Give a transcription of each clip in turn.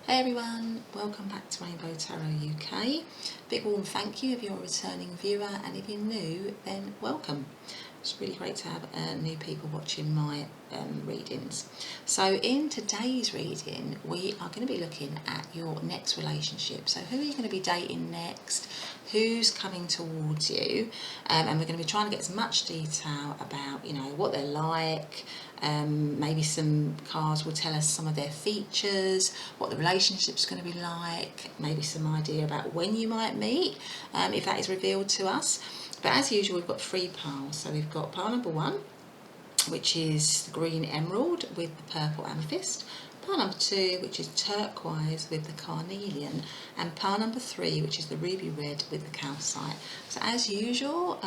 Hey everyone, welcome back to Rainbow Tarot UK. Big warm thank you if you're a returning viewer, and if you're new, then welcome. It's really great to have new people watching my readings. So in today's reading, we are going to be looking at your next relationship. So who are you going to be dating next? Who's coming towards you? And we're going to be trying to get as much detail about, what they're like. Maybe some cards will tell us some of their features, what the relationship's going to be like, maybe some idea about when you might meet, if that is revealed to us. But as usual, we've got 3 piles. So we've got pile number 1, which is the green emerald with the purple amethyst. Pile number 2, which is turquoise with the carnelian, and pile number 3, which is the ruby red with the calcite. So as usual,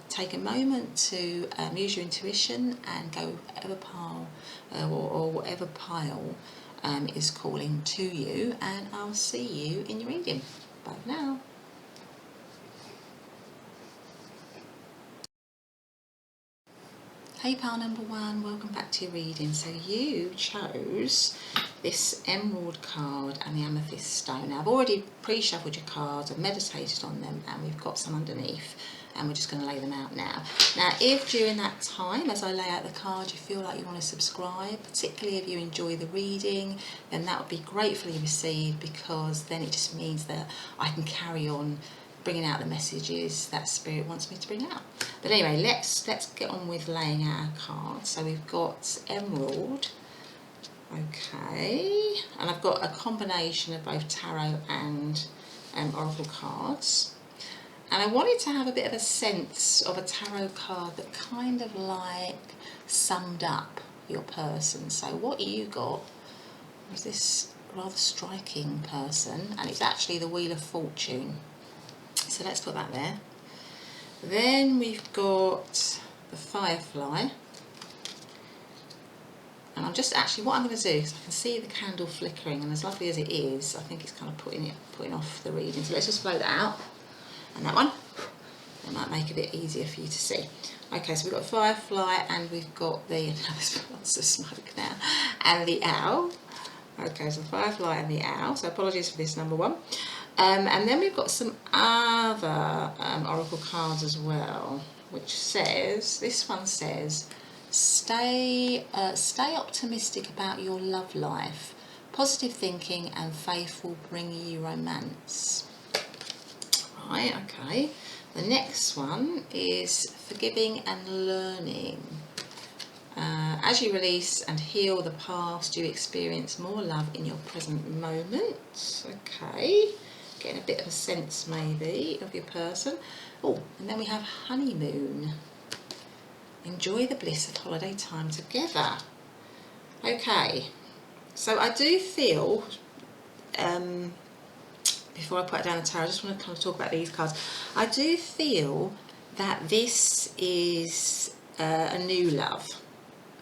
take a moment to use your intuition and go whatever pile or whatever pile is calling to you, and I'll see you in your reading. Bye for now. Hey pile number 1, welcome back to your reading. So you chose this emerald card and the amethyst stone. Now I've already pre-shuffled your cards, I've meditated on them, and we've got some underneath, and we're just going to lay them out now. Now if during that time, as I lay out the card, you feel like you want to subscribe, particularly if you enjoy the reading, then that would be gratefully received, because then it just means that I can carry on bringing out the messages that Spirit wants me to bring out. But anyway, let's get on with laying out our cards. So we've got emerald, okay, and I've got a combination of both tarot and oracle cards. And I wanted to have a bit of a sense of a tarot card that kind of like summed up your person. So what you got was this rather striking person, and it's actually the Wheel of Fortune. So let's put that there. Then we've got the firefly, and I'm just actually, what I'm going to do is, I can see the candle flickering, and as lovely as it is, I think it's kind of putting off the reading. So let's just blow that out, and that one, that might make it a bit easier for you to see. Okay, so we've got firefly, and we've got the, there's lots of smoke now, and the owl. Okay, so firefly and the owl. So apologies for this number 1. And then we've got some other oracle cards as well, which says, this one says, stay optimistic about your love life. Positive thinking and faith will bring you romance. Right, okay. The next one is forgiving and learning. As you release and heal the past, you experience more love in your present moment. Okay. Getting a bit of a sense maybe of your person. Oh, and then we have honeymoon. Enjoy the bliss of holiday time together. Okay, so I do feel, before I put it down the tarot, I just want to kind of talk about these cards. I do feel that this is a new love.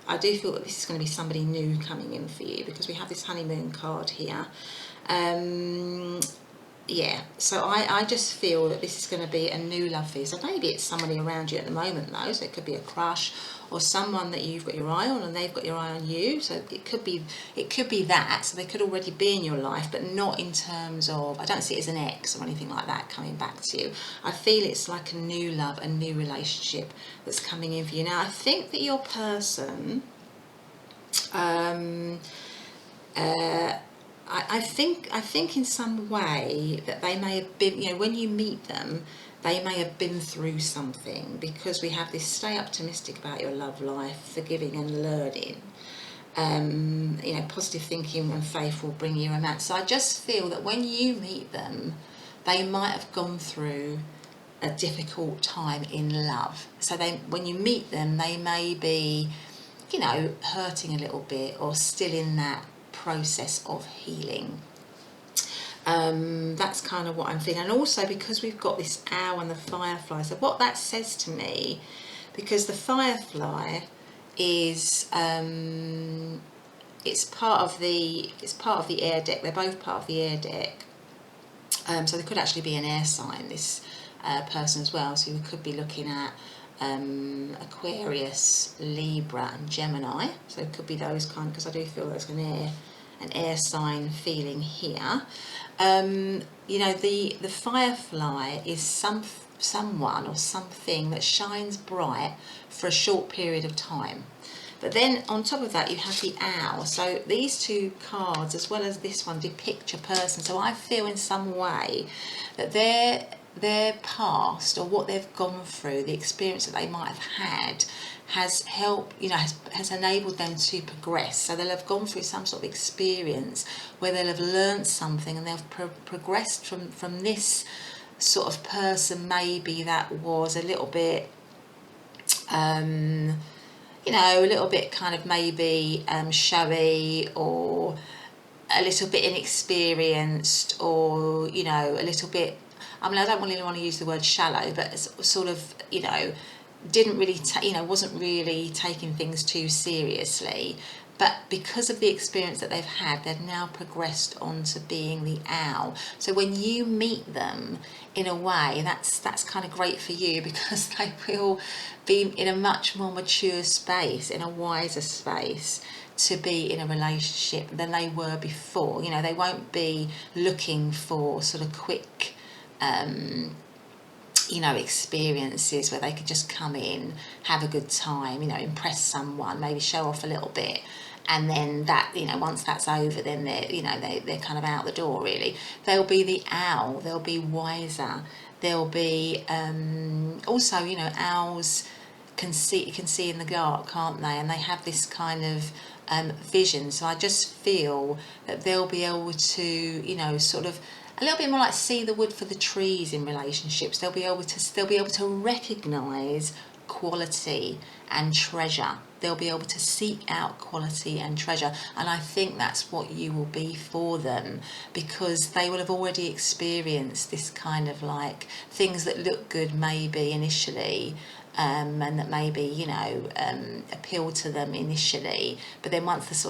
I do feel that this is going to be somebody new coming in for you, because we have this honeymoon card here. Yeah, so I just feel that this is going to be a new love for you. So maybe it's somebody around you at the moment though, so it could be a crush or someone that you've got your eye on and they've got your eye on you. So it could be that, so they could already be in your life, but not in terms of, I don't see it as an ex or anything like that coming back to you. I feel it's like a new love, a new relationship that's coming in for you. Now I think that your person, I think in some way that they may have been, when you meet them, they may have been through something, because we have this stay optimistic about your love life, forgiving and learning. Positive thinking and faith will bring you romance. So I just feel that when you meet them, they might have gone through a difficult time in love. So when you meet them, they may be, hurting a little bit or still in that process of healing. That's kind of what I'm feeling. And also because we've got this owl and the firefly, so what that says to me, because the firefly is it's part of the air deck. They're both part of the air deck. So there could actually be an air sign, this person as well. So we could be looking at Aquarius, Libra and Gemini. So it could be those kind, because I do feel there's an an air sign feeling here. You know, the firefly is someone or something that shines bright for a short period of time. But then on top of that, you have the owl. So these two cards, as well as this one, depict your person. So I feel in some way that their past, or what they've gone through, the experience that they might have had, has helped, you know, has enabled them to progress. So they'll have gone through some sort of experience where they'll have learned something, and they've progressed from this sort of person maybe that was a little bit you know, a little bit kind of maybe showy, or a little bit inexperienced, or, you know, a little bit, I mean, I don't really want to use the word shallow, but it's sort of, you know, didn't really, you know, wasn't really taking things too seriously. But because of the experience that they've had, they've now progressed on to being the owl. So when you meet them, in a way, that's kind of great for you, because they will be in a much more mature space, in a wiser space, to be in a relationship than they were before. You know, they won't be looking for sort of quick you know, experiences where they could just come in, have a good time, you know, impress someone, maybe show off a little bit, and then that, you know, once that's over, then they're, you know, they're kind of out the door, really. They'll be the owl, they'll be wiser, they'll be also, you know, owls can see in the dark, can't they? And they have this kind of vision. So I just feel that they'll be able to, you know, sort of a little bit more like see the wood for the trees in relationships. They'll be able to recognise quality and treasure. They'll be able to seek out quality and treasure, and I think that's what you will be for them, because they will have already experienced this kind of like things that look good maybe initially, and that maybe, you know, appeal to them initially, but then once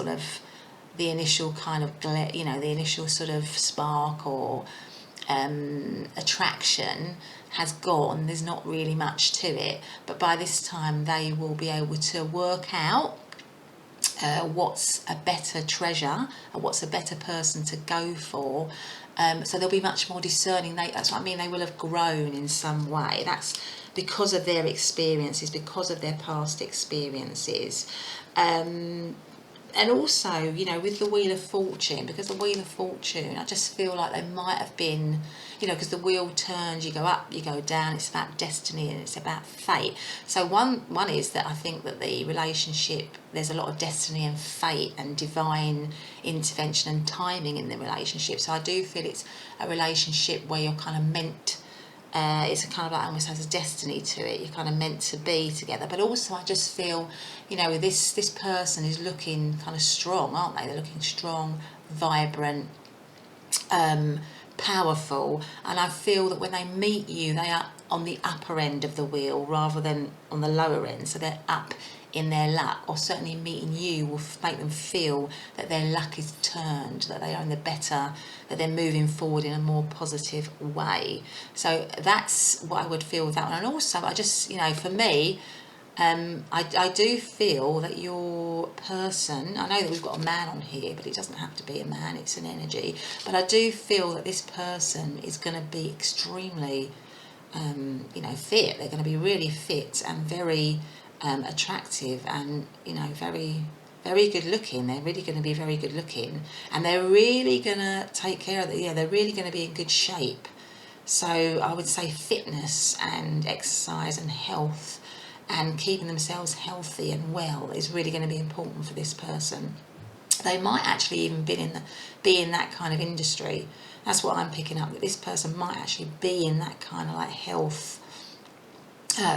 the initial kind of you know, the initial sort of spark or attraction has gone, there's not really much to it. But by this time they will be able to work out what's a better treasure, or what's a better person to go for. So they'll be much more discerning. That's what I mean, they will have grown in some way. That's because of their experiences, because of their past experiences. And also, you know, with the Wheel of Fortune, because the Wheel of Fortune, I just feel like they might have been, you know, because the wheel turns, you go up, you go down, it's about destiny and it's about fate. So one is that I think that the relationship, there's a lot of destiny and fate and divine intervention and timing in the relationship. So I do feel it's a relationship where you're kind of meant, it's kind of like almost has a destiny to it. You're kind of meant to be together. But also I just feel, you know, this person is looking kind of strong, aren't they? They're looking strong, vibrant, powerful. And I feel that when they meet you, they are on the upper end of the wheel rather than on the lower end. So they're up in their luck, or certainly meeting you will make them feel that their luck is turned, that they are in the better, that they're moving forward in a more positive way. So that's what I would feel with that one. And also I just, you know, for me, I do feel that your person, I know that we've got a man on here, but it doesn't have to be a man, it's an energy, but I do feel that this person is going to be extremely you know, fit. They're going to be really fit and very attractive, and, you know, very, very good looking. They're really going to be very good looking, and they're really going to take care of it. Yeah, they're really going to be in good shape. So I would say fitness and exercise and health and keeping themselves healthy and well is really going to be important for this person. They might actually even be in that kind of industry. That's what I'm picking up, that this person might actually be in that kind of like health,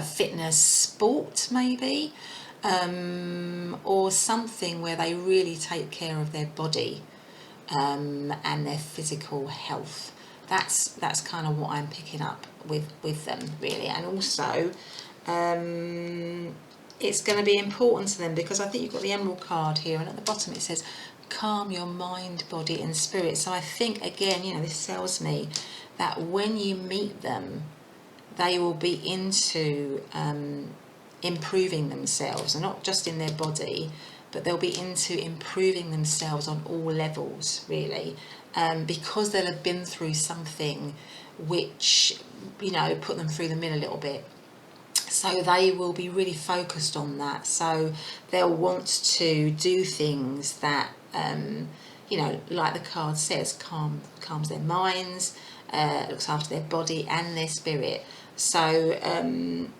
fitness, sport maybe, or something where they really take care of their body and their physical health. That's kind of what I'm picking up with them, really. And also it's going to be important to them, because I think you've got the Emerald card here, and at the bottom it says calm your mind, body and spirit. So I think, again, you know, this tells me that when you meet them, they will be into improving themselves, and not just in their body, but they'll be into improving themselves on all levels, really, because they'll have been through something which, you know, put them through the mill a little bit. So they will be really focused on that. So they'll want to do things that, you know, like the card says, calms their minds, looks after their body and their spirit. So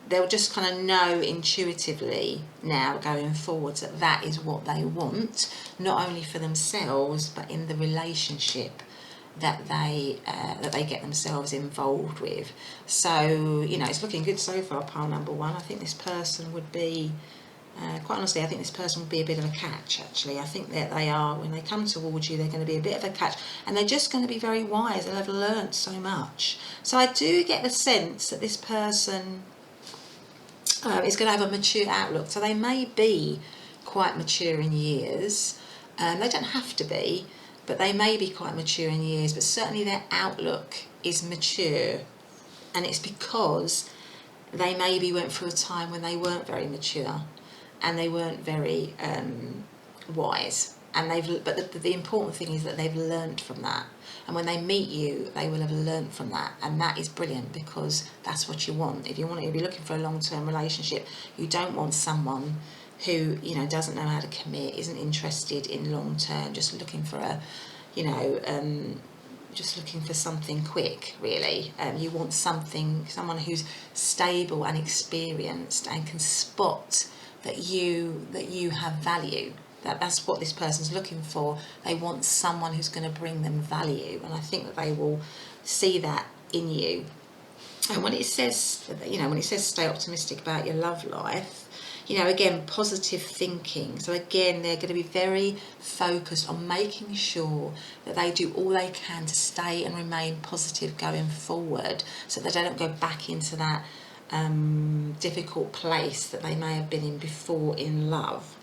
they'll just kind of know intuitively now going forwards that that is what they want, not only for themselves but in the relationship that they get themselves involved with. So, you know, it's looking good so far, pile number one. I think this person would be, quite honestly, I think this person would be a bit of a catch, actually. I think that they are, when they come towards you, they're going to be a bit of a catch, and they're just going to be very wise. They'll have learnt so much. So I do get the sense that this person is going to have a mature outlook. So they may be quite mature in years. They don't have to be, but they may be quite mature in years, but certainly their outlook is mature, and it's because they maybe went through a time when they weren't very mature and they weren't very wise, and but the important thing is that they've learned from that, and when they meet you they will have learned from that, and that is brilliant, because that's what you want. If you're looking for a long-term relationship, you don't want someone who, you know, doesn't know how to commit, isn't interested in long term, just looking for a, you know, just looking for something quick, really. You want someone who's stable and experienced and can spot that you have value. That's what this person's looking for. They want someone who's going to bring them value, and I think that they will see that in you. And when it says, you know, when it says stay optimistic about your love life, you know, again, positive thinking. So again, they're going to be very focused on making sure that they do all they can to stay and remain positive going forward, so that they don't go back into that difficult place that they may have been in before in love.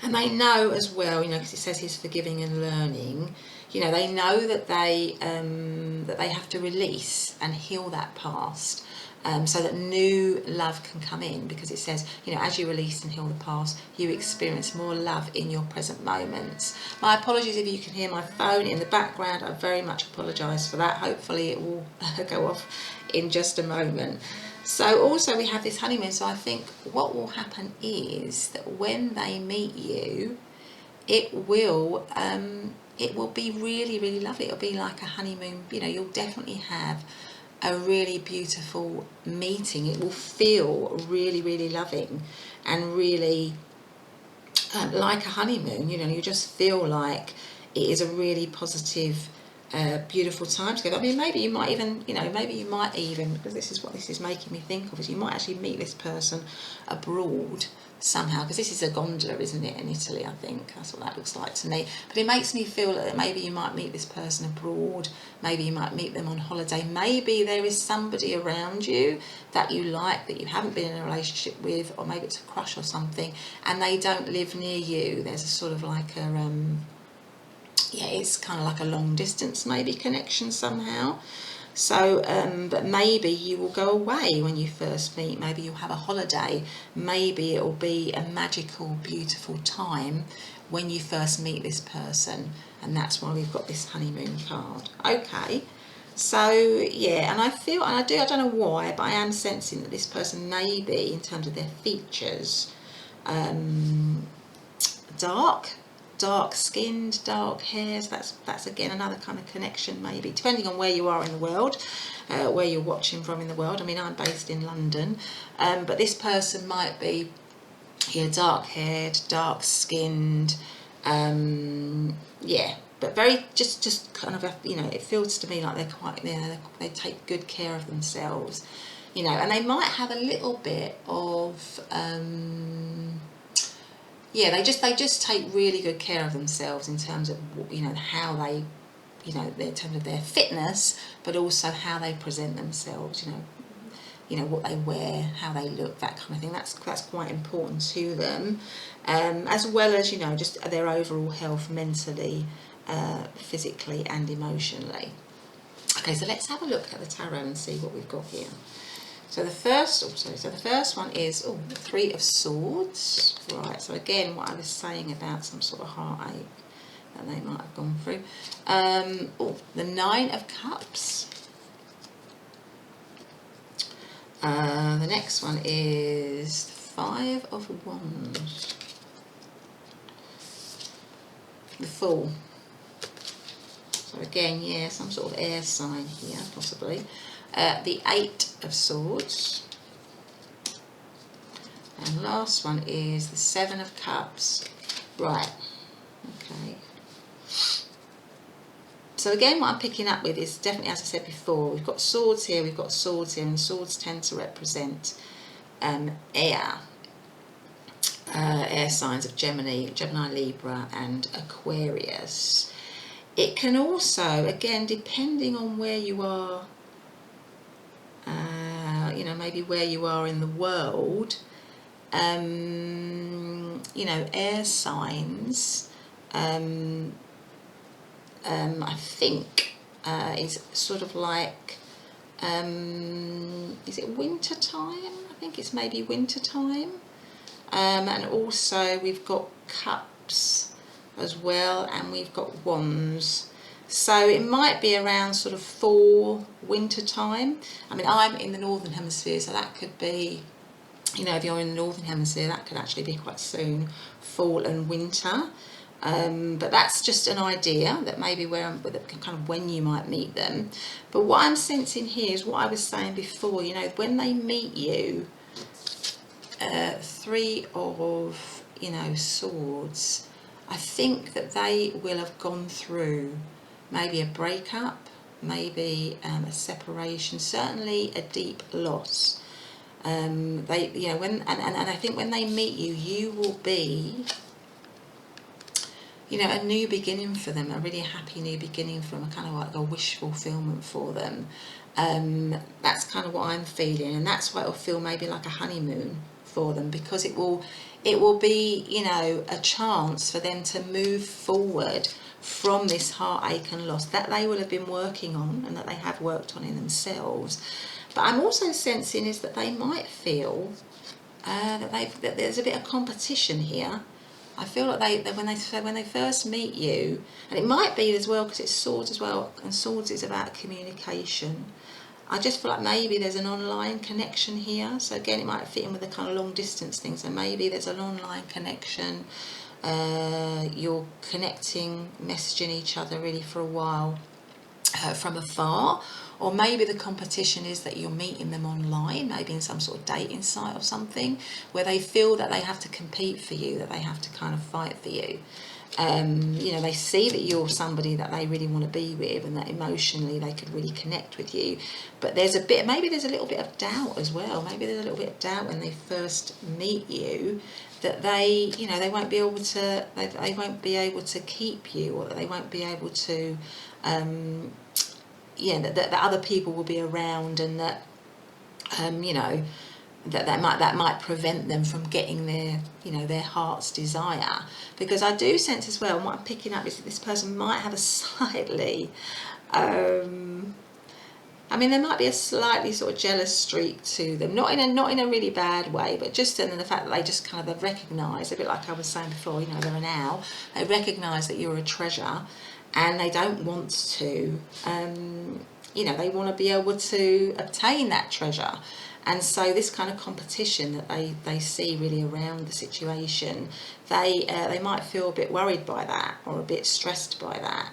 And they know as well, you know, because it says he's forgiving and learning, you know, they know that they have to release and heal that past, so that new love can come in, because it says, you know, as you release and heal the past, you experience more love in your present moments. My apologies if you can hear my phone in the background. I very much apologise for that. Hopefully it will go off in just a moment. So also we have this honeymoon, so I think what will happen is that when they meet you, it will be really, really lovely. It'll be like a honeymoon. You know, you'll definitely have a really beautiful meeting. It will feel really, really loving and really like a honeymoon. You know, you just feel like it is a really positive, beautiful time together. I mean, maybe you might even, because this is what this is making me think of, is you might actually meet this person abroad somehow, because this is a gondola, isn't it, in Italy? I think that's what that looks like to me. But it makes me feel that maybe you might meet this person abroad, maybe you might meet them on holiday, maybe there is somebody around you that you like, that you haven't been in a relationship with, or maybe it's a crush or something, and they don't live near you. There's a sort of like a it's kind of like a long distance maybe connection somehow. So, but maybe you will go away when you first meet, maybe you'll have a holiday, maybe it will be a magical, beautiful time when you first meet this person, and that's why we've got this honeymoon card. Okay, so yeah, and I don't know why, but I am sensing that this person may be, in terms of their features, dark skinned, dark hairs. That's again another kind of connection, maybe, depending on where you are in the world, where you're watching from in the world. I mean, I'm based in London, but this person might be, dark haired, dark skinned, but very just kind of, it feels to me like they're quite, they take good care of themselves, and they might have a little bit of they just take really good care of themselves in terms of, how they, in terms of their fitness, but also how they present themselves, what they wear, how they look, that kind of thing. That's quite important to them, as well as, just their overall health, mentally, physically and emotionally. Okay, so let's have a look at the tarot and see what we've got here. So the first, so the first one is the Three of Swords. Right, so again, what I was saying about some sort of heartache that they might have gone through. The Nine of Cups. The next one is the Five of Wands. The Fool. So again, yeah, some sort of air sign here, possibly. The Eight of Swords. And last one is the Seven of Cups. Right, okay. So again, what I'm picking up with is definitely, as I said before, we've got swords here, we've got swords here, and swords tend to represent air signs of Gemini, Libra, and Aquarius. It can also, again, depending on where you are, maybe where you are in the world, air signs, I think is sort of like, is it winter time? I think it's maybe winter time. And also we've got cups as well, and we've got wands. So it might be around sort of fall, winter time. I mean, I'm in the northern hemisphere, so that could be, if you're in the northern hemisphere, that could actually be quite soon, fall and winter. But that's just an idea that maybe kind of when you might meet them. But what I'm sensing here is what I was saying before, when they meet you, Three of, Swords, I think that they will have gone through maybe a breakup, maybe a separation, certainly a deep loss. And I think when they meet you, you will be, a new beginning for them, a really happy new beginning for them, a kind of like a wish fulfillment for them. That's kind of what I'm feeling, and that's why it'll feel maybe like a honeymoon for them, because it will be, a chance for them to move forward from this heartache and loss that they will have been working on, and that they have worked on in themselves. But I'm also sensing is that they might feel that there's a bit of competition here. I feel like when they first meet you, and it might be as well because it's swords as well, and swords is about communication. I just feel like maybe there's an online connection here. So again, it might fit in with the kind of long distance thing. So maybe there's an online connection. You're connecting, messaging each other really for a while from afar. Or maybe the competition is that you're meeting them online, maybe in some sort of dating site or something, where they feel that they have to compete for you, that they have to kind of fight for you. They see that you're somebody that they really want to be with, and that emotionally they could really connect with you. But maybe there's a little bit of doubt as well. Maybe there's a little bit of doubt when they first meet you, that they won't be able to, they won't be able to keep you, or that they won't be able to, that other people will be around, and that, that might prevent them from getting their heart's desire. Because I do sense as well, and what I'm picking up is that this person might have a slightly, there might be a slightly sort of jealous streak to them, not in a really bad way, but just in the fact that they just kind of recognise, a bit like I was saying before, they're an owl, they recognise that you're a treasure, and they don't want to, they want to be able to obtain that treasure. And so this kind of competition that they see really around the situation, they might feel a bit worried by that, or a bit stressed by that.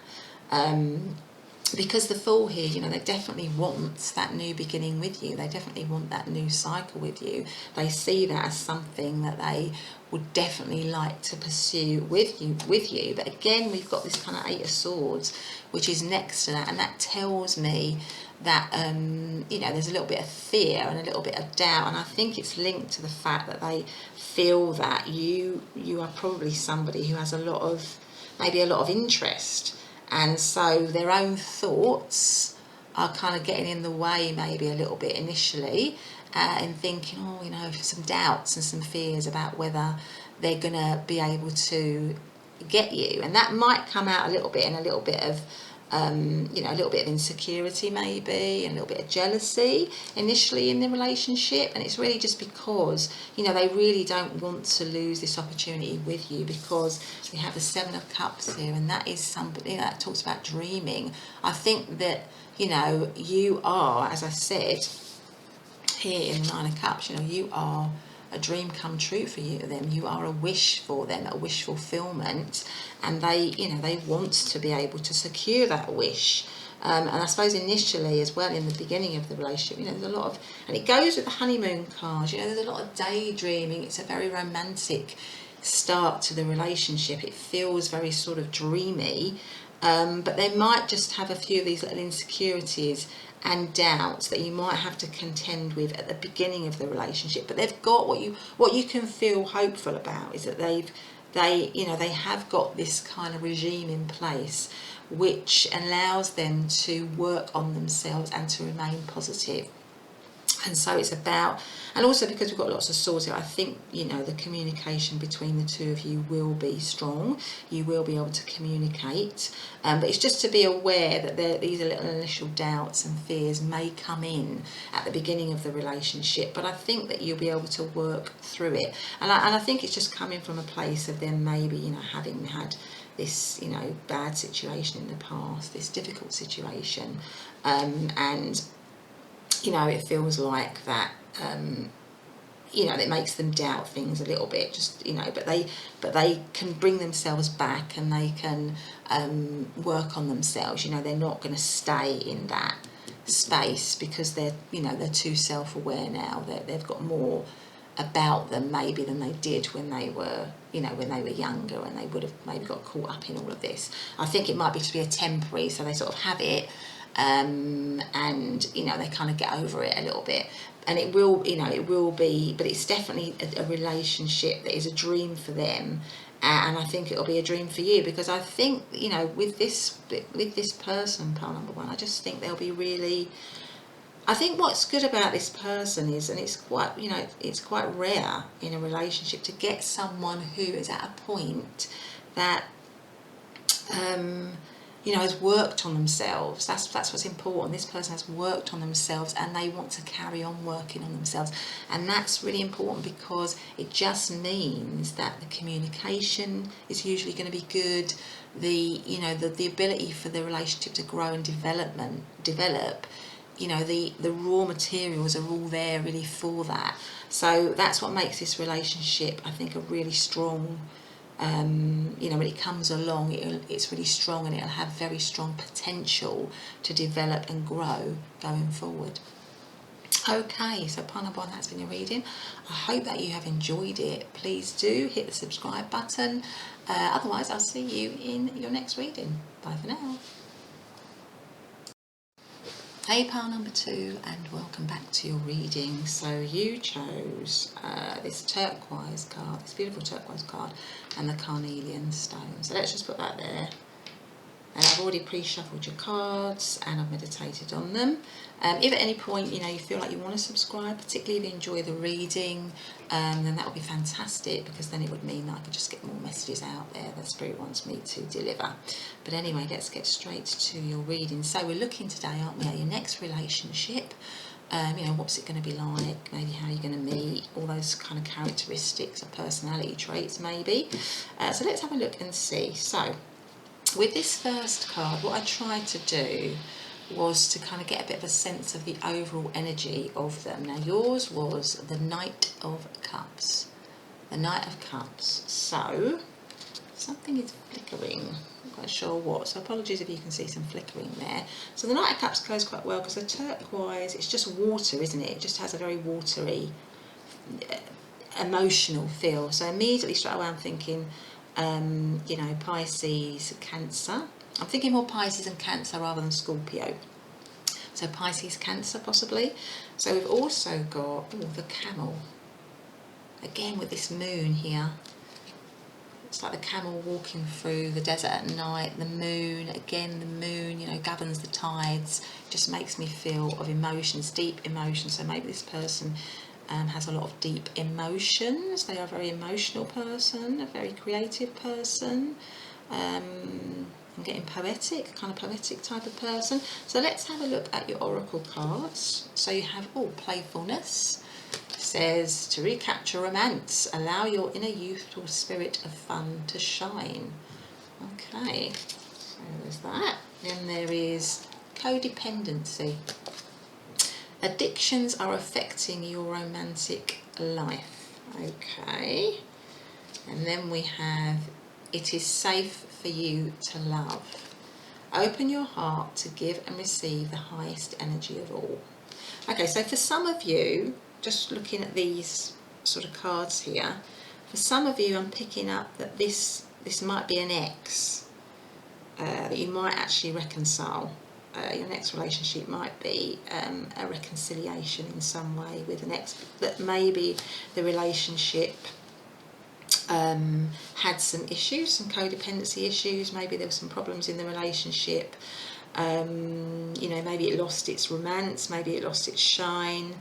Because the Fool here, they definitely want that new beginning with you. They definitely want that new cycle with you. They see that as something that they would definitely like to pursue with you. But again, we've got this kind of Eight of Swords, which is next to that, and that tells me that there's a little bit of fear and a little bit of doubt, and I think it's linked to the fact that they feel that you are probably somebody who has maybe a lot of interest. And so their own thoughts are kind of getting in the way maybe a little bit initially, and thinking, some doubts and some fears about whether they're going to be able to get you. And that might come out a little bit in a little bit of you know, a little bit of insecurity maybe, and a little bit of jealousy initially in the relationship. And it's really just because, you know, they really don't want to lose this opportunity with you, because we have the Seven of Cups here, and that is somebody that talks about dreaming. I think that, you know, you are, as I said here in the Nine of Cups, you know, you are a dream come true for you, them. You are a wish for them, a wish fulfillment, and they, you know, they want to be able to secure that wish. And I suppose initially as well, in the beginning of the relationship, you know, there's a lot of, and it goes with the honeymoon card, you know, there's a lot of daydreaming. It's a very romantic start to the relationship. It feels very sort of dreamy, but they might just have a few of these little insecurities and doubts that you might have to contend with at the beginning of the relationship. But they've got what you can feel hopeful about is that they have got this kind of regime in place which allows them to work on themselves and to remain positive. And so it's about, and also because we've got lots of swords here, I think, you know, the communication between the two of you will be strong. You will be able to communicate, but it's just to be aware that these little initial doubts and fears may come in at the beginning of the relationship, but I think that you'll be able to work through it. And I think it's just coming from a place of them maybe, you know, having had this, you know, bad situation in the past, this difficult situation, and you know, it feels like that, you know, it makes them doubt things a little bit, just, you know, but they can bring themselves back, and they can work on themselves. You know, they're not going to stay in that space because they're, you know, they're too self-aware now. They've got more about them maybe than they did when they were, you know, when they were younger, and they would have maybe got caught up in all of this. I think it might be to be a temporary, so they sort of have it, and, you know, they kind of get over it a little bit, and it will, you know, it will be, but it's definitely a relationship that is a dream for them, and I think it'll be a dream for you, because I think, you know, with this person, pile number one, I just think they'll be really, I think what's good about this person is, and it's quite, you know, it's quite rare in a relationship to get someone who is at a point that you know, has worked on themselves. That's what's important. This person has worked on themselves, and they want to carry on working on themselves, and that's really important, because it just means that the communication is usually going to be good. You know, the ability for the relationship to grow and develop. You know, the raw materials are all there really for that. So that's what makes this relationship, I think, a really strong. You know, when it comes along, it's really strong, and it'll have very strong potential to develop and grow going forward. Okay, so pile number one, that's been your reading. I hope that you have enjoyed it. Please do hit the subscribe button. Otherwise, I'll see you in your next reading. Bye for now. Hey, pile number two, and welcome back to your reading. So you chose this turquoise card, this beautiful turquoise card, and the carnelian stone. So let's just put that there. And I've already pre-shuffled your cards, and I've meditated on them. If at any point, you know, you feel like you want to subscribe, particularly if you enjoy the reading, then that would be fantastic, because then it would mean that I could just get more messages out there that Spirit wants me to deliver. But anyway, let's get straight to your reading. So we're looking today, aren't we, at your next relationship. You know, what's it going to be like, maybe how you're going to meet, all those kind of characteristics or personality traits maybe. So let's have a look and see. So with this first card, what I tried to do was to kind of get a bit of a sense of the overall energy of them. Now yours was the Knight of Cups. The Knight of Cups. So something is flickering. I'm not quite sure what, so apologies if you can see some flickering there. So the Knight of Cups goes quite well, because the turquoise, it's just water, isn't it? It just has a very watery, emotional feel. So immediately straight away I'm thinking, you know, Pisces, Cancer. I'm thinking more Pisces and Cancer rather than Scorpio. So Pisces, Cancer possibly. So we've also got the Camel. Again with this moon here. It's like the camel walking through the desert at night. The moon, again the moon, you know, governs the tides. Just makes me feel of emotions, deep emotions. So maybe this person has a lot of deep emotions. They are a very emotional person, a very creative person. I'm getting poetic, kind of poetic type of person. So let's have a look at your oracle cards. So you have, playfulness. It says, to recapture romance, allow your inner youthful spirit of fun to shine. Okay, so there's that. Then there is codependency. Addictions are affecting your romantic life. Okay. And then we have, it is safe for you to love. Open your heart to give and receive the highest energy of all. Okay, so for some of you, just looking at these sort of cards here, for some of you I'm picking up that this might be an ex that you might actually reconcile. Your next relationship might be a reconciliation in some way with an ex, that maybe the relationship had some issues, some codependency issues, maybe there were some problems in the relationship, you know, maybe it lost its romance, maybe it lost its shine,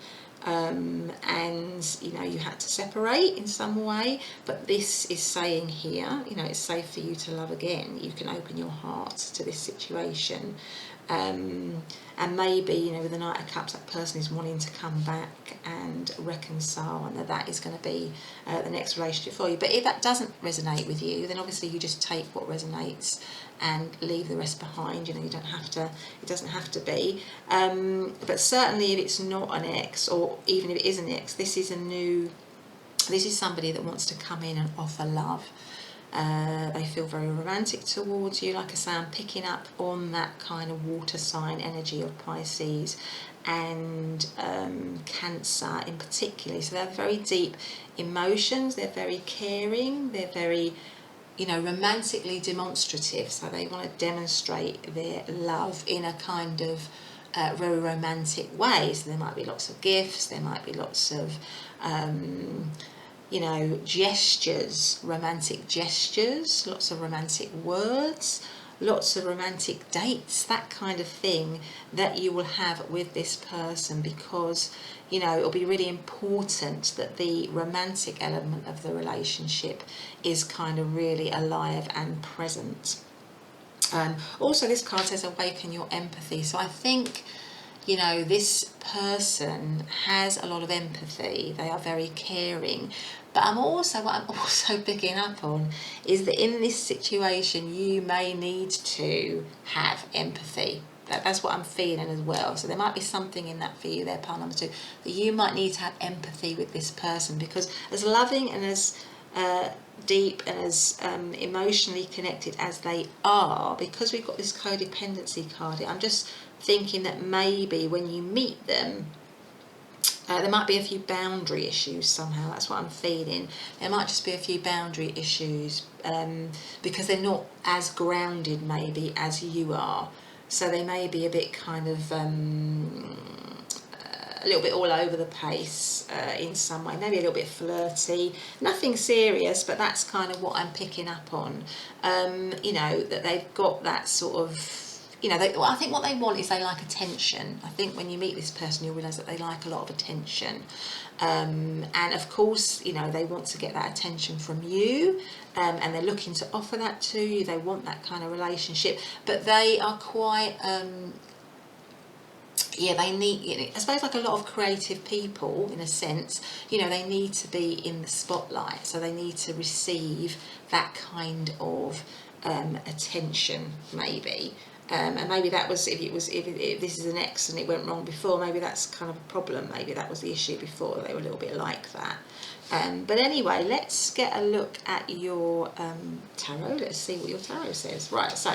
and you know, you had to separate in some way. But this is saying here, you know, it's safe for you to love again. You can open your heart to this situation, and maybe, you know, with the Knight of Cups, that person is wanting to come back and reconcile, and that is going to be the next relationship for you. But if that doesn't resonate with you, then obviously you just take what resonates and leave the rest behind. You know, you don't have to, it doesn't have to be. But certainly if it's not an ex, or even if it is an ex, this is somebody that wants to come in and offer love. They feel very romantic towards you. Like I say, I'm picking up on that kind of water sign energy of Pisces and Cancer in particular. So they're very deep emotions, they're very caring, they're very, you know, romantically demonstrative. So they want to demonstrate their love in a kind of very romantic way. So there might be lots of gifts, there might be lots of you know, gestures, romantic gestures, lots of romantic words, lots of romantic dates, that kind of thing that you will have with this person, because, you know, it'll be really important that the romantic element of the relationship is kind of really alive and present. Also, this card says awaken your empathy. So I think, you know, this person has a lot of empathy. They are very caring. But what I'm also picking up on is that in this situation, you may need to have empathy. That's what I'm feeling as well. So there might be something in that for you there, pile number 2, that you might need to have empathy with this person, because as loving and as deep and as emotionally connected as they are, because we've got this codependency card here, I'm just thinking that maybe when you meet them, there might be a few boundary issues somehow. That's what I'm feeling. There might just be a few boundary issues because they're not as grounded maybe as you are. So they may be a bit kind of a little bit all over the place in some way, maybe a little bit flirty, nothing serious, but that's kind of what I'm picking up on. You know, that they've got that sort of, you know, I think what they want is they like attention. I think when you meet this person, you'll realise that they like a lot of attention. And of course, you know, they want to get that attention from you, and they're looking to offer that to you. They want that kind of relationship, but they are quite, yeah, they need, you know, I suppose like a lot of creative people in a sense, you know, they need to be in the spotlight. So they need to receive that kind of attention maybe. And maybe that was, if this is an ex and it went wrong before, maybe that's kind of a problem. Maybe that was the issue before, they were a little bit like that. But anyway, let's get a look at your tarot. Let's see what your tarot says. Right, so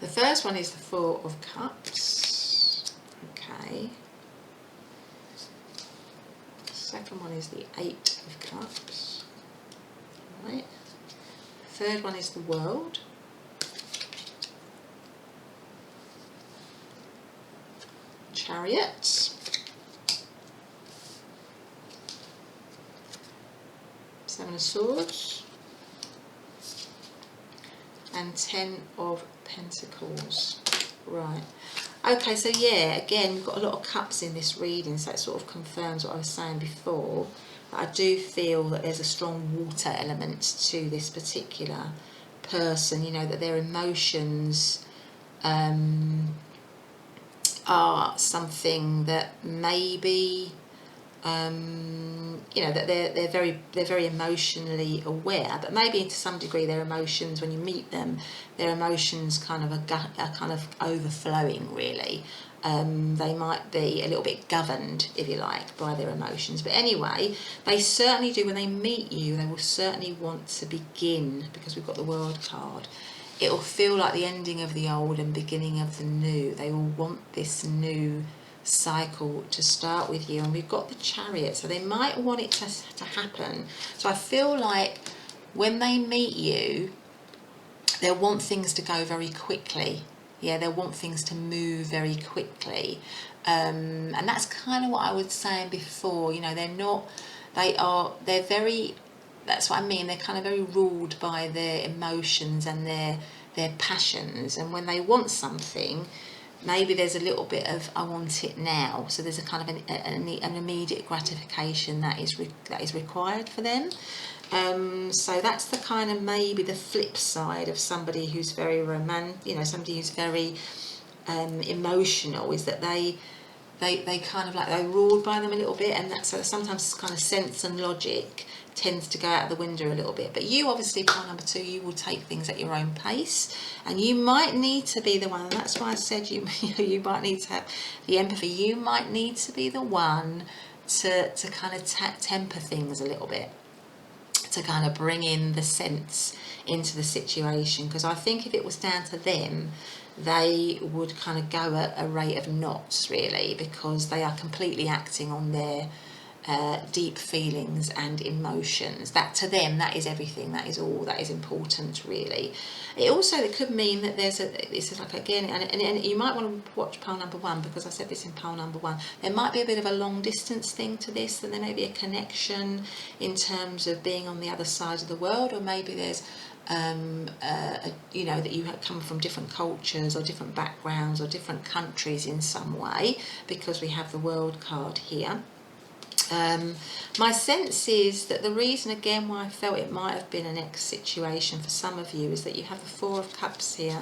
the first one is the 4 of Cups. Okay. The second one is the 8 of Cups. Right. The third one is the World. Chariot, 7 of Swords, and 10 of Pentacles. Right, okay, so yeah, again, we've got a lot of cups in this reading, so it sort of confirms what I was saying before. But I do feel that there's a strong water element to this particular person, you know, that their emotions are something that maybe you know, that they're very emotionally aware, but maybe to some degree their emotions, when you meet them, their emotions kind of are kind of overflowing, really. They might be a little bit governed, if you like, by their emotions. But anyway, they certainly do, when they meet you, they will certainly want to begin, because we've got the World card. It will feel like the ending of the old and beginning of the new. They will want this new cycle to start with you, and we've got the Chariot, so they might want it to happen. So I feel like when they meet you, they'll want things to go very quickly. Yeah, they'll want things to move very quickly, and that's kind of what I was saying before. You know, they're very, that's what I mean, they're kind of very ruled by their emotions and their passions, and when they want something, maybe there's a little bit of I want it now. So there's a kind of an immediate gratification that is required for them. So that's the kind of maybe the flip side of somebody who's very romantic, you know, somebody who's very emotional, is that they kind of like, they're ruled by them a little bit, and that's, so sometimes kind of sense and logic tends to go out the window a little bit. But you obviously, pile number 2, you will take things at your own pace, and you might need to be the one, and that's why I said you might need to have the empathy. You might need to be the one to kind of temper things a little bit, to kind of bring in the sense into the situation, because I think if it was down to them, they would kind of go at a rate of knots, really, because they are completely acting on their deep feelings and emotions. That, to them, that is everything, that is all that is important, really. It could mean that this is like, again, and you might want to watch pile number 1, because I said this in pile number 1, there might be a bit of a long distance thing to this, and there may be a connection in terms of being on the other side of the world, or maybe there's you know, that you have come from different cultures or different backgrounds or different countries in some way, because we have the World card here. My sense is that the reason, again, why I felt it might have been an ex situation for some of you is that you have the 4 of Cups here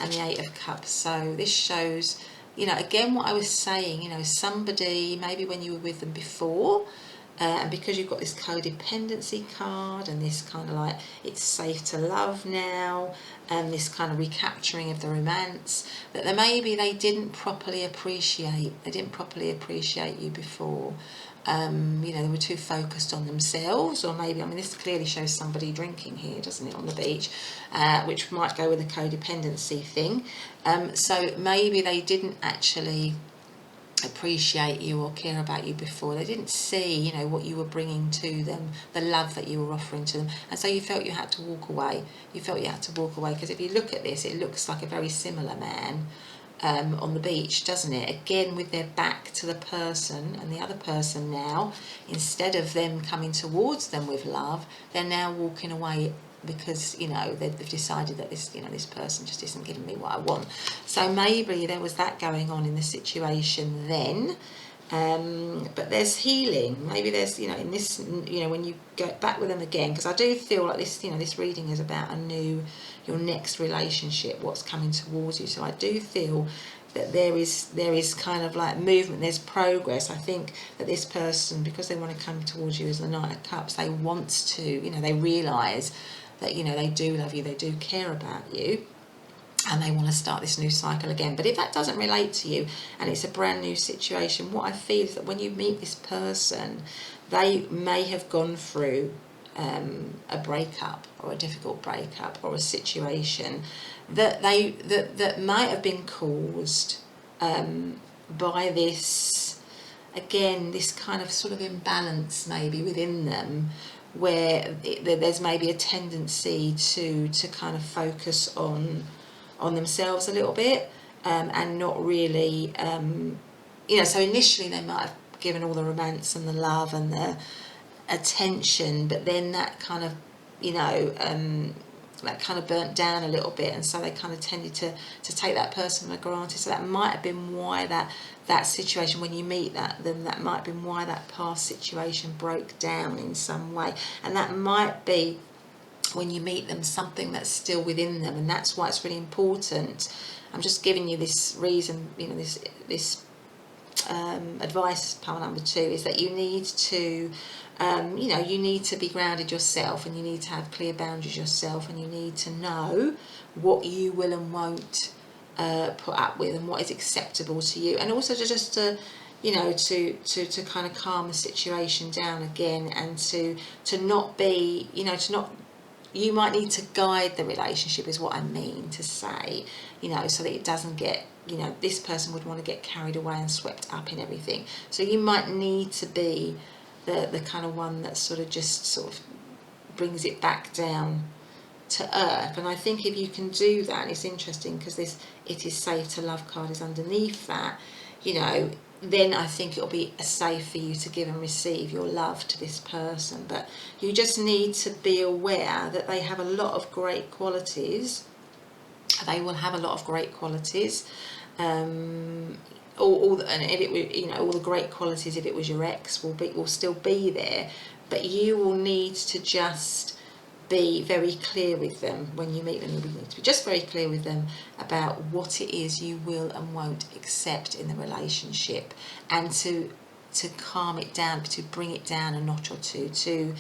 and the 8 of Cups. So this shows, you know, again, what I was saying, you know, somebody, maybe when you were with them before, and because you've got this codependency card and this kind of like, it's safe to love now, and this kind of recapturing of the romance, that maybe they didn't properly appreciate you before. You know, they were too focused on themselves, or maybe, I mean, this clearly shows somebody drinking here, doesn't it, on the beach, which might go with the codependency thing. So maybe they didn't actually appreciate you or care about you before. They didn't see, you know, what you were bringing to them, the love that you were offering to them, and so you felt you had to walk away. Because if you look at this, it looks like a very similar man on the beach, doesn't it? Again, with their back to the person, and the other person now, instead of them coming towards them with love, they're now walking away, because, you know, they've decided that this, you know, this person just isn't giving me what I want. So maybe there was that going on in the situation then. But there's healing. Maybe there's, you know, in this, you know, when you go back with them again, because I do feel like this, you know, this reading is about your next relationship, what's coming towards you. So I do feel that there is kind of like movement, there's progress. I think that this person, because they want to come towards you as the Knight of Cups, they want to, you know, they realise that, you know, they do love you, they do care about you, and they want to start this new cycle again. But if that doesn't relate to you and it's a brand new situation, what I feel is that when you meet this person, they may have gone through a breakup, or a difficult breakup, or a situation that that might have been caused by this, again, this kind of sort of imbalance maybe within them, where there's maybe a tendency to kind of focus on themselves a little bit, and not really, you know, so initially they might have given all the romance and the love and the attention, but then that kind of, you know, that kind of burnt down a little bit, and so they kind of tended to take that person for granted. So that might have been why that situation, when you meet then that might have been why that past situation broke down in some way, and that might be when you meet them, something that's still within them, and that's why it's really important. I'm just giving you this reason, you know, this advice, pile number 2, is that you need to, you know, you need to be grounded yourself, and you need to have clear boundaries yourself, and you need to know what you will and won't put up with, and what is acceptable to you, and also to just you know, to kind of calm the situation down again, and to not be, you know, to not, you might need to guide the relationship, is what I mean to say, you know, so that it doesn't get, you know, this person would want to get carried away and swept up in everything. So you might need to be the kind of one that sort of just sort of brings it back down to earth. And I think if you can do that, it's interesting because this "it is safe to love" card is underneath that, you know, then I think it'll be safe for you to give and receive your love to this person. But you just need to be aware that they have a lot of great qualities. They will have a lot of great qualities. And if it were, you know, all the great qualities, if it was your ex, will still be there. But you will need to just be very clear with them when you meet them. You need to be just very clear with them about what it is you will and won't accept in the relationship, and to calm it down, to bring it down a notch or two, to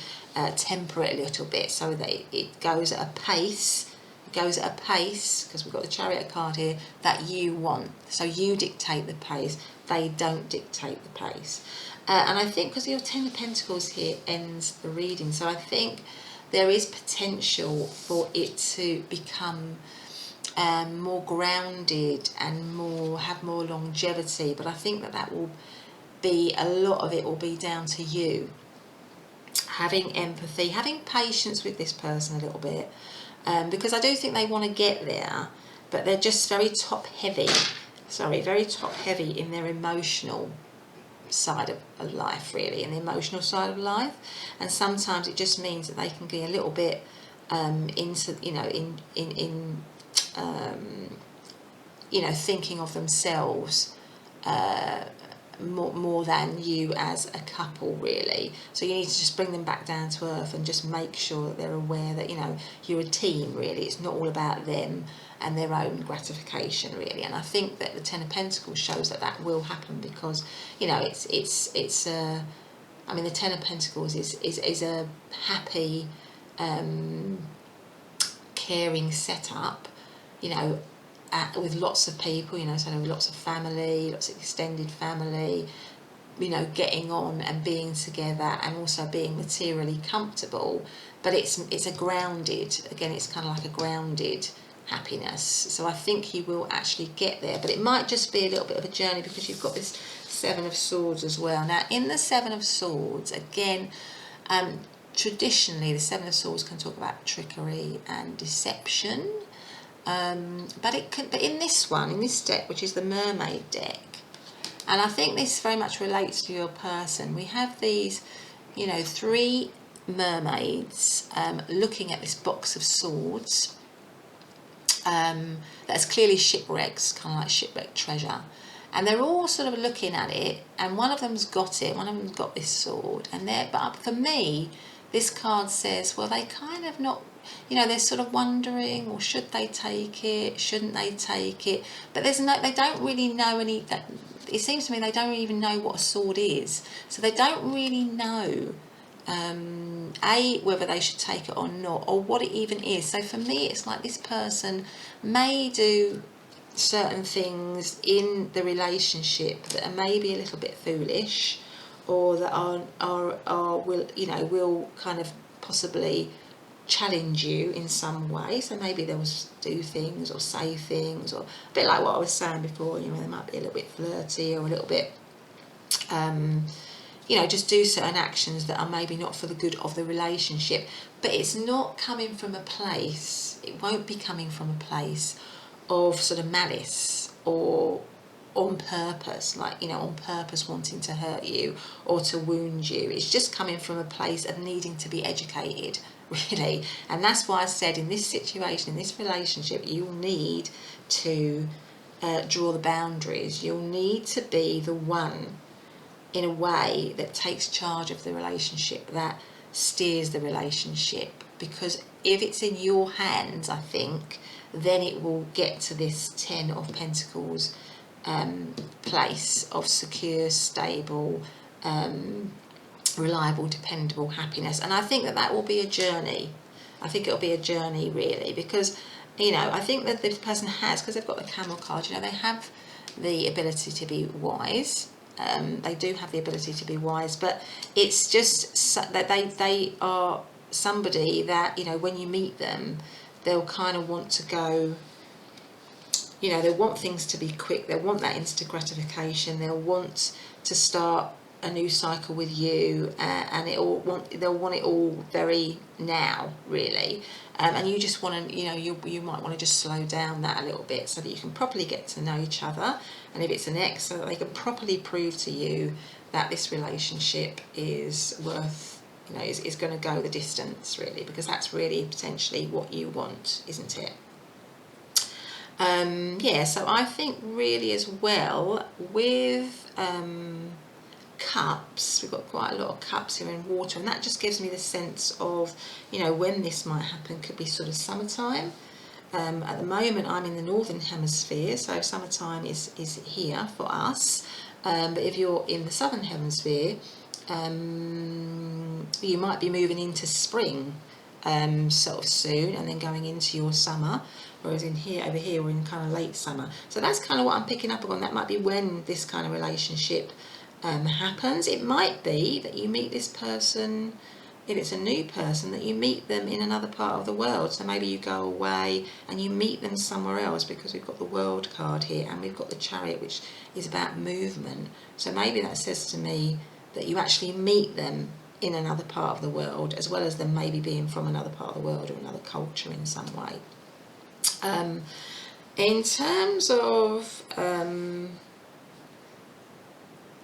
temper it a little bit, so that it goes at a pace. It goes at a pace, because we've got the Chariot card here, that you want. So you dictate the pace, they don't dictate the pace. And I think because your 10 of Pentacles here ends the reading, so I think there is potential for it to become more grounded and have more longevity. But I think that will be, a lot of it will be down to you having empathy, having patience with this person a little bit, because I do think they want to get there, but they're just very top heavy in their emotional side of life, really, in the emotional side of life. And sometimes it just means that they can be a little bit into, you know, you know, thinking of themselves more than you as a couple, really. So you need to just bring them back down to earth and just make sure that they're aware that, you know, you're a team, really. It's not all about them and their own gratification, really. And I think that the 10 of Pentacles shows that will happen, because, you know, it's I mean, the 10 of Pentacles is a happy, caring setup, you know, with lots of people, you know, so lots of family, lots of extended family, you know, getting on and being together, and also being materially comfortable. But it's a grounded, again, it's kind of like a grounded happiness. So I think you will actually get there, but it might just be a little bit of a journey, because you've got this 7 of Swords as well. Now, in the 7 of Swords, again, traditionally the 7 of Swords can talk about trickery and deception. But in this one, in this deck, which is the Mermaid deck, and I think this very much relates to your person, we have these, you know, 3 mermaids looking at this box of swords that's clearly shipwrecks, kind of like shipwrecked treasure. And they're all sort of looking at it, and one of them's got it, one of them's got this sword, and but for me, this card says, well, they kind of not, you know, they're sort of wondering, well, should they take it, shouldn't they take it? But they don't really know it seems to me they don't even know what a sword is. So they don't really know, whether they should take it or not, or what it even is. So for me, it's like this person may do certain things in the relationship that are maybe a little bit foolish, or that will kind of possibly challenge you in some way. So maybe they'll do things or say things, or a bit like what I was saying before, you know, they might be a little bit flirty, or a little bit you know, just do certain actions that are maybe not for the good of the relationship. But it's not coming from a place, it won't be coming from a place of sort of malice, or on purpose, like, you know, on purpose wanting to hurt you or to wound you. It's just coming from a place of needing to be educated, really. And that's why I said, in this situation, in this relationship, you'll need to draw the boundaries. You'll need to be the one, in a way, that takes charge of the relationship, that steers the relationship, because if it's in your hands, I think, then it will get to this 10 of Pentacles place of secure, stable, reliable, dependable happiness. And I think that that will be a journey. I think it'll be a journey, really, because, you know, I think that this person has, because they've got the Camel card, you know, they have the ability to be wise. They do have the ability to be wise, but it's just that they are somebody that, you know, when you meet them, they'll kind of want to go, you know, they want things to be quick, they want that instant gratification, they'll want to start a new cycle with you, and they'll want it all very now, really, and you just want to, you know, you might want to just slow down that a little bit so that you can properly get to know each other, and if it's an ex, so that they can properly prove to you that this relationship is worth, you know, is going to go the distance, really, because that's really potentially what you want, isn't it? Yeah, so I think really as well with cups, we've got quite a lot of cups here in water, and that just gives me the sense of, you know, when this might happen could be sort of summertime. At the moment I'm in the northern hemisphere, so summertime is here for us, but if you're in the southern hemisphere, you might be moving into spring sort of soon, and then going into your summer, whereas over here we're in kind of late summer. So that's kind of what I'm picking up on. That might be when this kind of relationship happens. It might be that you meet this person, if it's a new person, that you meet them in another part of the world. So maybe you go away and you meet them somewhere else, because we've got the World card here and we've got the Chariot, which is about movement. So maybe that says to me that you actually meet them in another part of the world, as well as them maybe being from another part of the world or another culture in some way. In terms of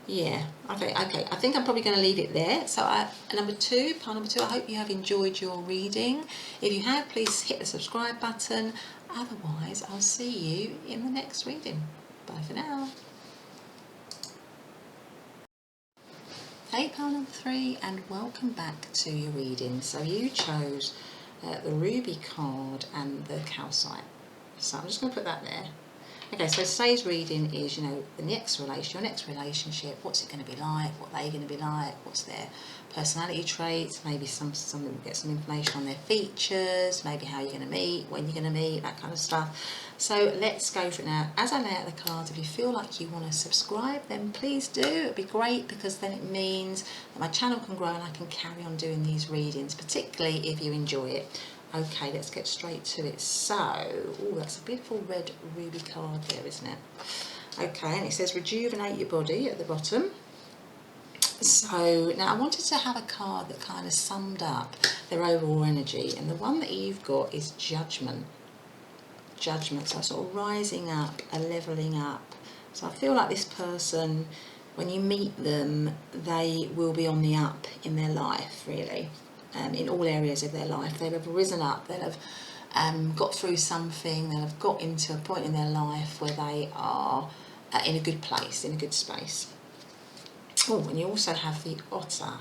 yeah, I think I'm probably going to leave it there. So pile number two, I hope you have enjoyed your reading. If you have, please hit the subscribe button. Otherwise, I'll see you in the next reading. Bye for now. Hey, pile number 3, and welcome back to your reading. So you chose the Ruby card and the Calcite. So I'm just going to put that there. Okay, so today's reading is, you know, your next relationship, what's it going to be like, what are they going to be like, what's their personality traits, maybe get some information on their features, maybe how you're going to meet, when you're going to meet, that kind of stuff. So let's go for it now. As I lay out the cards, if you feel like you want to subscribe, then please do. It'd be great, because then it means that my channel can grow and I can carry on doing these readings, particularly if you enjoy it. Okay, let's get straight to it. So, oh, that's a beautiful red ruby card there, isn't it? Okay, and it says rejuvenate your body at the bottom. So now I wanted to have a card that kind of summed up their overall energy, and the one that you've got is judgment. Judgment, so sort of rising up, a leveling up. So I feel like this person, when you meet them, they will be on the up in their life, really. In all areas of their life, they'll have risen up, they'll have got through something, they'll have got into a point in their life where they are in a good place, in a good space. Oh, and you also have the otter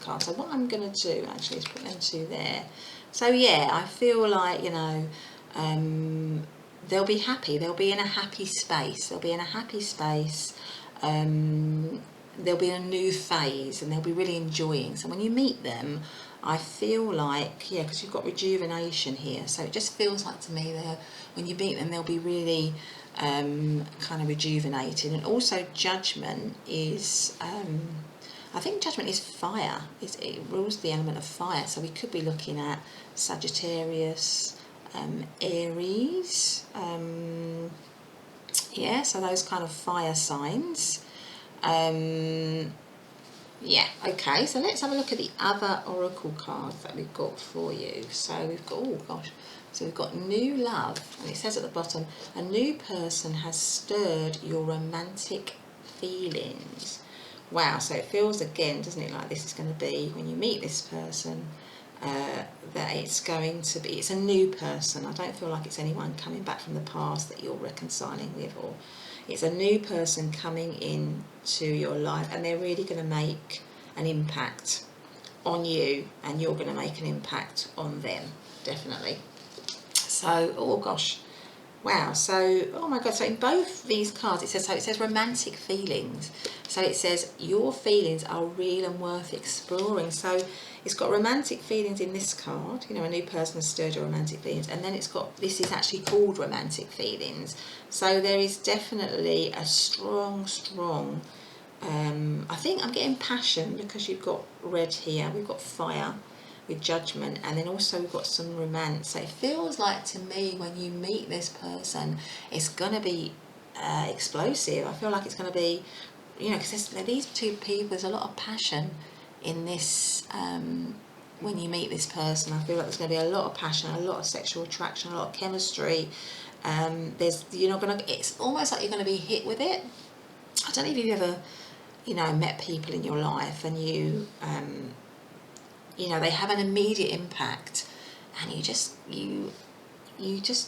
card. So what I'm going to do actually is put them two there. So yeah, I feel like, you know, they'll be happy, they'll be in a happy space, they'll be in a new phase, and they'll be really enjoying. So when you meet them, I feel like, yeah, because you've got rejuvenation here, so it just feels like to me that when you meet them, they'll be really kind of rejuvenated. And also judgment is, I think judgment is fire. It rules the element of fire, so we could be looking at Sagittarius, Aries, yeah, so those kind of fire signs. Yeah, okay, so let's have a look at the other oracle cards that we've got for you. So we've got, oh gosh, so we've got new love, and it says at the bottom, a new person has stirred your romantic feelings. Wow, so it feels again, doesn't it, like this is going to be, when you meet this person, that it's going to be, it's a new person. I don't feel like it's anyone coming back from the past that you're reconciling with, or it's a new person coming in to your life, and they're really going to make an impact on you, and you're going to make an impact on them, definitely. So, oh gosh, wow. So, oh my God. So in both these cards, it says romantic feelings. So it says your feelings are real and worth exploring. So it's got romantic feelings in this card. You know, a new person has stirred your romantic feelings, and then it's got, this is actually called romantic feelings. So there is definitely a strong. I think I'm getting passion, because you've got red here. We've got fire with judgment, and then also we've got some romance. So it feels like to me, when you meet this person, it's going to be explosive. I feel like it's going to be, you know, because these two people, there's a lot of passion in this. When you meet this person, I feel like there's going to be a lot of passion, a lot of sexual attraction, a lot of chemistry. You're not going to, it's almost like you're going to be hit with it. I don't know if you've ever, you know, met people in your life, and you know, they have an immediate impact, and you just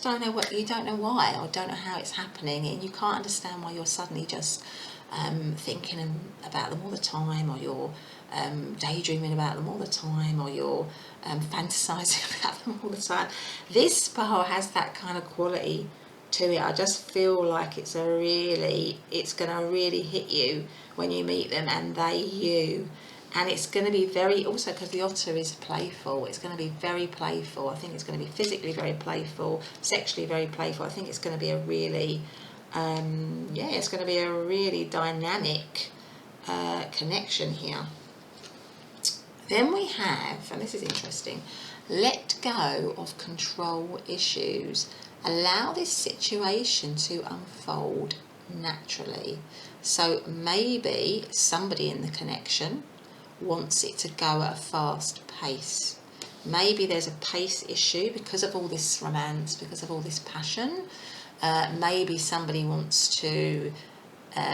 don't know what, you don't know why, or don't know how it's happening, and you can't understand why you're suddenly just thinking about them all the time, or you're daydreaming about them all the time, or you're fantasizing about them all the time. This pearl has that kind of quality to it. I just feel like it's going to really hit you when you meet them, and they you. And it's going to be very, also because the otter is playful, it's going to be very playful. I think it's going to be physically very playful, sexually very playful. I think it's going to be a really, it's going to be a really dynamic connection here. Then we have, and this is interesting, let go of control issues. Allow this situation to unfold naturally. So maybe somebody in the connection wants it to go at a fast pace. Maybe there's a pace issue because of all this romance, because of all this passion. Maybe somebody wants to,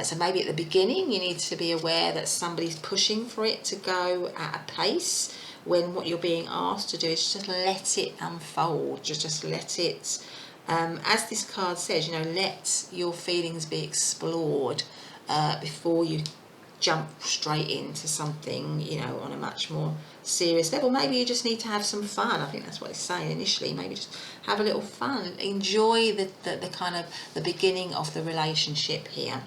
so maybe at the beginning you need to be aware that somebody's pushing for it to go at a pace, when what you're being asked to do is just let it unfold, just let it, as this card says, you know, let your feelings be explored before you jump straight into something, you know, on a much more serious level. Maybe you just need to have some fun. I think that's what it's saying initially. Maybe just have a little fun, enjoy the kind of the beginning of the relationship here.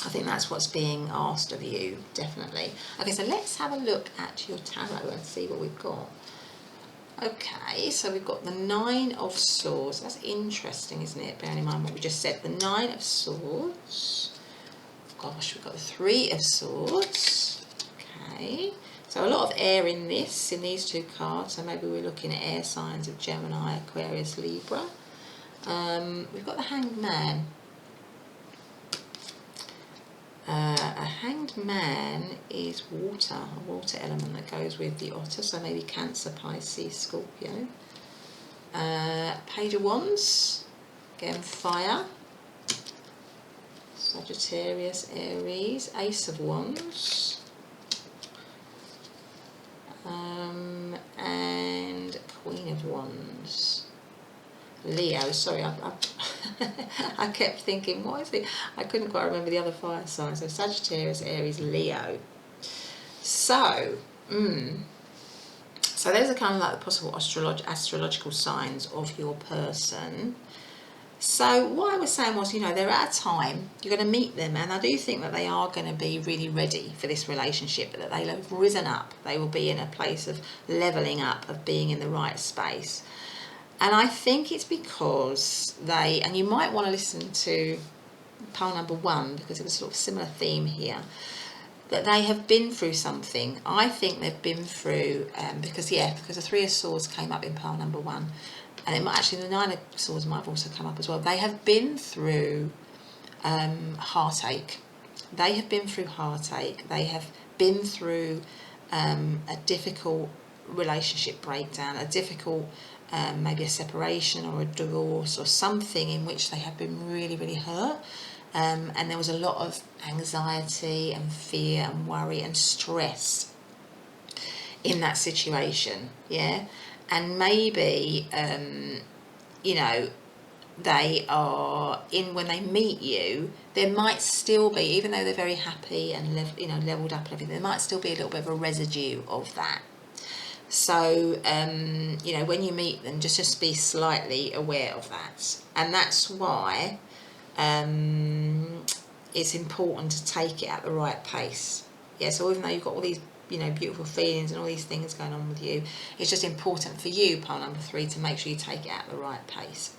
I think that's what's being asked of you, definitely. Okay, so let's have a look at your tarot and see what we've got. Okay, so we've got the Nine of Swords. That's interesting, isn't it? Bearing in mind what we just said. The Nine of Swords. Gosh, we've got the Three of Swords. Okay, so a lot of air in these two cards. So maybe we're looking at air signs of Gemini, Aquarius, Libra. We've got the Hanged Man. A Hanged Man is water, a water element that goes with the otter. So maybe Cancer, Pisces, Scorpio. Page of Wands, again fire. Sagittarius, Aries, Ace of Wands, and Queen of Wands. Leo, sorry, I kept thinking, what is it? I couldn't quite remember the other fire signs. So Sagittarius, Aries, Leo. So, so those are kind of like the possible astrological signs of your person. So what I was saying was, you know, they're at a time, you're going to meet them, and I do think that they are going to be really ready for this relationship, that they'll have risen up, they will be in a place of levelling up, of being in the right space. And I think it's because they, and you might want to listen to pile number 1, because it was sort of a similar theme here, that they have been through something. I think they've been through, because the Three of Swords came up in pile number 1. And it might, actually, the Nine of Swords might have also come up as well. They have been through heartache. They have been through heartache. They have been through a difficult relationship breakdown, a difficult, maybe a separation or a divorce or something in which they have been really, really hurt. And there was a lot of anxiety and fear and worry and stress in that situation, yeah? And maybe, you know, they are in, when they meet you, there might still be, even though they're very happy and leveled up and everything, there might still be a little bit of a residue of that So, you know, when you meet them, just be slightly aware of that. And that's why it's important to take it at the right pace. Yeah, so even though you've got all these, you know, beautiful feelings and all these things going on with you, it's just important for you, pile number 3, to make sure you take it at the right pace.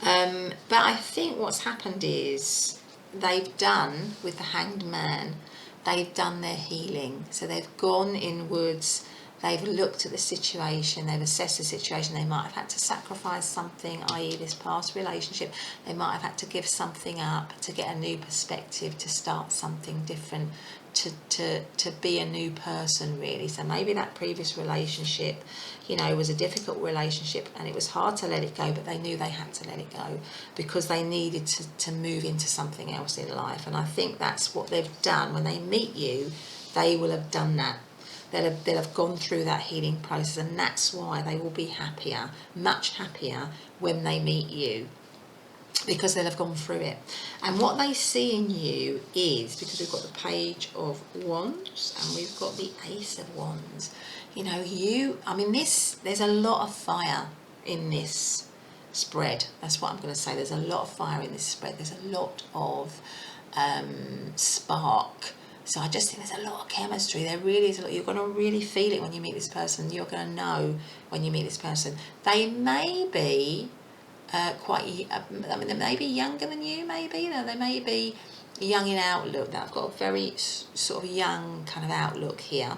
But I think what's happened is they've done, with the Hanged Man, they've done their healing. So they've gone inwards, they've looked at the situation, they've assessed the situation. They might have had to sacrifice something, i.e. this past relationship. They might have had to give something up to get a new perspective, to start something different, to be a new person, really. So maybe that previous relationship, you know, was a difficult relationship and it was hard to let it go, but they knew they had to let it go because they needed to move into something else in life. And I think that's what they've done. When they meet you, they will have done that. They'll have gone through that healing process, and that's why they will be happier, much happier when they meet you, because they'll have gone through it. And what they see in you is, because we've got the Page of Wands and we've got the Ace of Wands, you know, there's a lot of fire in this spread. That's what I'm going to say. There's a lot of fire in this spread. There's a lot of spark. So I just think there's a lot of chemistry. There really is a lot. You're going to really feel it when you meet this person. You're going to know when you meet this person. They may be they may be younger than you, maybe. You know, they may be young in outlook. I've got a very sort of young kind of outlook here.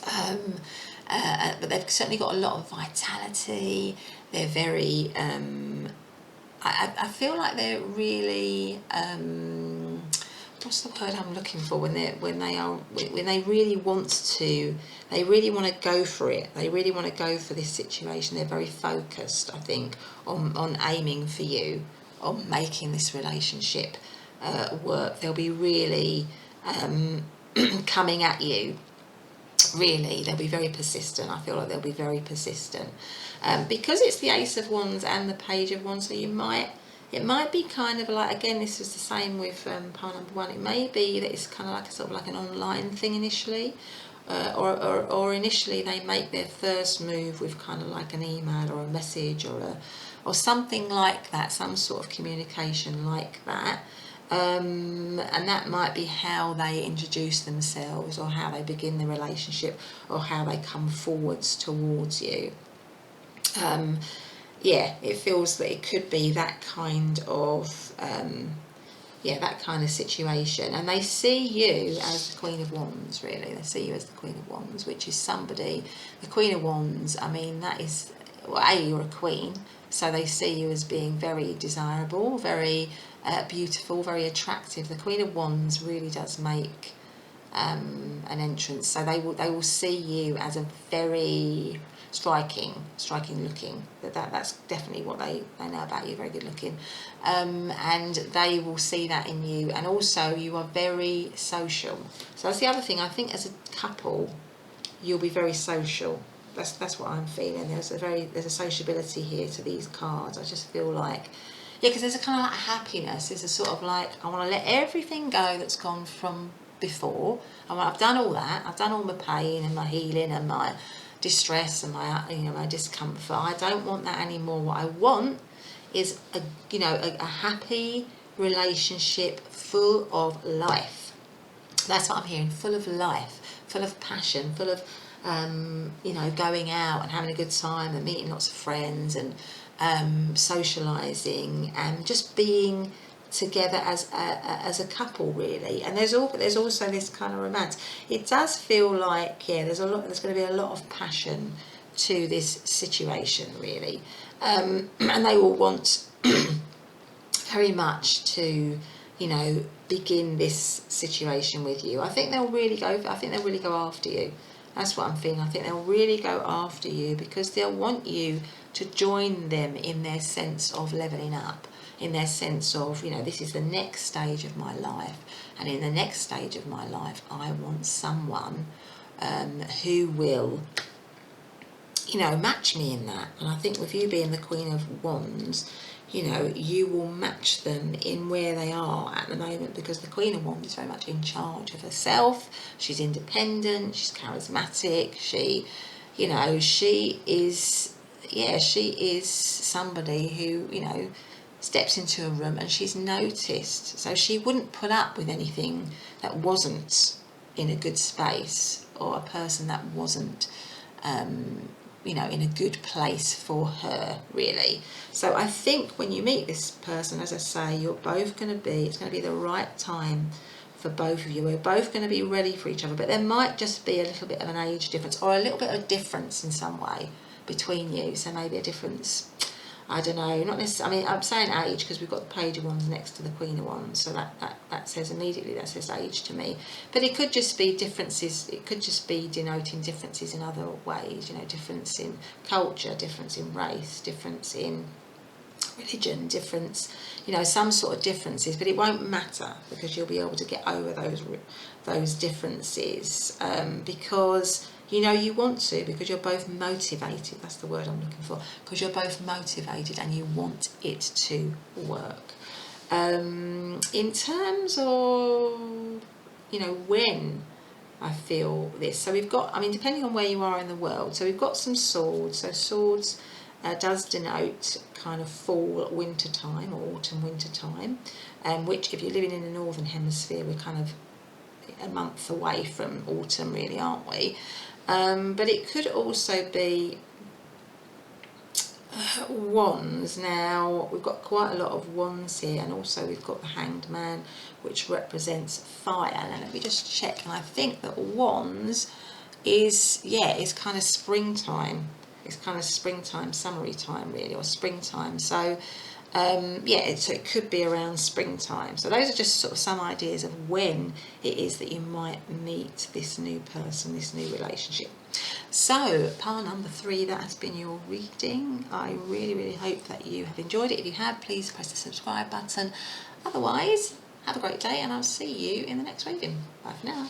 But they've certainly got a lot of vitality. They're very, I feel like they're really, what's the word I'm looking for, when they really want to, they really want to go for it. They really want to go for this situation. They're very focused, I think, on aiming for you, on making this relationship work. They'll be really coming at you. Really, they'll be very persistent. I feel like they'll be very persistent because it's the Ace of Wands and the Page of Wands. So it might be kind of like, again, this was the same with pile number 1. It may be that it's kind of like a sort of like an online thing initially, or initially they make their first move with kind of like an email or a message or something like that, some sort of communication like that. And that might be how they introduce themselves, or how they begin the relationship, or how they come forwards towards you. Yeah, it feels that it could be that kind of that kind of situation. And they see you as the Queen of Wands, really. They see you as the Queen of Wands, which is somebody, the Queen of Wands, I mean, that is, well, you're a queen, so they see you as being very desirable, very beautiful, very attractive. The Queen of Wands really does make an entrance, so they will see you as a very striking looking. That's definitely what they know about you. Very good looking, and they will see that in you. And also, you are very social. So that's the other thing. I think as a couple, you'll be very social. That's what I'm feeling. There's a sociability here to these cards. I just feel like, yeah, because there's a kind of like happiness. There's a sort of like, I want to let everything go that's gone from before. I've done all that. I've done all my pain and my healing and my distress and my discomfort. I don't want that anymore. What I want is a happy relationship full of life. That's what I'm hearing. Full of life, full of passion, full of going out and having a good time and meeting lots of friends and socializing and just being together as a couple, really. And there's also this kind of romance. It does feel like, yeah, there's going to be a lot of passion to this situation, really, and they will want very much to begin this situation with you. I think they'll really go after you. That's what I'm feeling. I think they'll really go after you because they'll want you to join them in their sense of leveling up, in their sense of, this is the next stage of my life. And in the next stage of my life, I want someone who will, match me in that. And I think with you being the Queen of Wands, you know, you will match them in where they are at the moment, because the Queen of Wands is very much in charge of herself. She's independent, she's charismatic, she, you know, she is somebody who, you know, steps into a room and she's noticed. So she wouldn't put up with anything that wasn't in a good space, or a person that wasn't you know, in a good place for her, really. So I think when you meet this person, as I say, you're both going to be, it's going to be the right time for both of you. We're both going to be ready for each other, but there might just be a little bit of an age difference, or a little bit of a difference in some way between you. So maybe a difference, I don't know, not necessarily, I mean, I'm saying age because we've got the Page of Wands next to the Queen of Wands, so that says immediately, that says age to me. But it could just be differences, it could just be denoting differences in other ways, you know, difference in culture, difference in race, difference in religion, difference, you know, some sort of differences, but it won't matter, because you'll be able to get over those differences, because you know you want to, because you're both motivated. That's the word I'm looking for, because you're both motivated and you want it to work. In terms of, you know, when I feel this, so we've got, I mean, depending on where you are in the world, so we've got some swords. So swords does denote kind of fall, winter time, or autumn, winter time, which, if you're living in the northern hemisphere, we're kind of a month away from autumn, really, aren't we? But it could also be wands. Now we've got quite a lot of wands here, and also we've got the Hanged Man, which represents fire. Now let me just check, and I think that wands is, yeah, it's kind of springtime. It's kind of springtime, summery time, really, or springtime. So yeah, so it could be around springtime. So those are just sort of some ideas of when it is that you might meet this new person, this new relationship. So pile number 3, that has been your reading. I really hope that you have enjoyed it. If you have, please press the subscribe button. Otherwise, have a great day, and I'll see you in the next reading. Bye for now.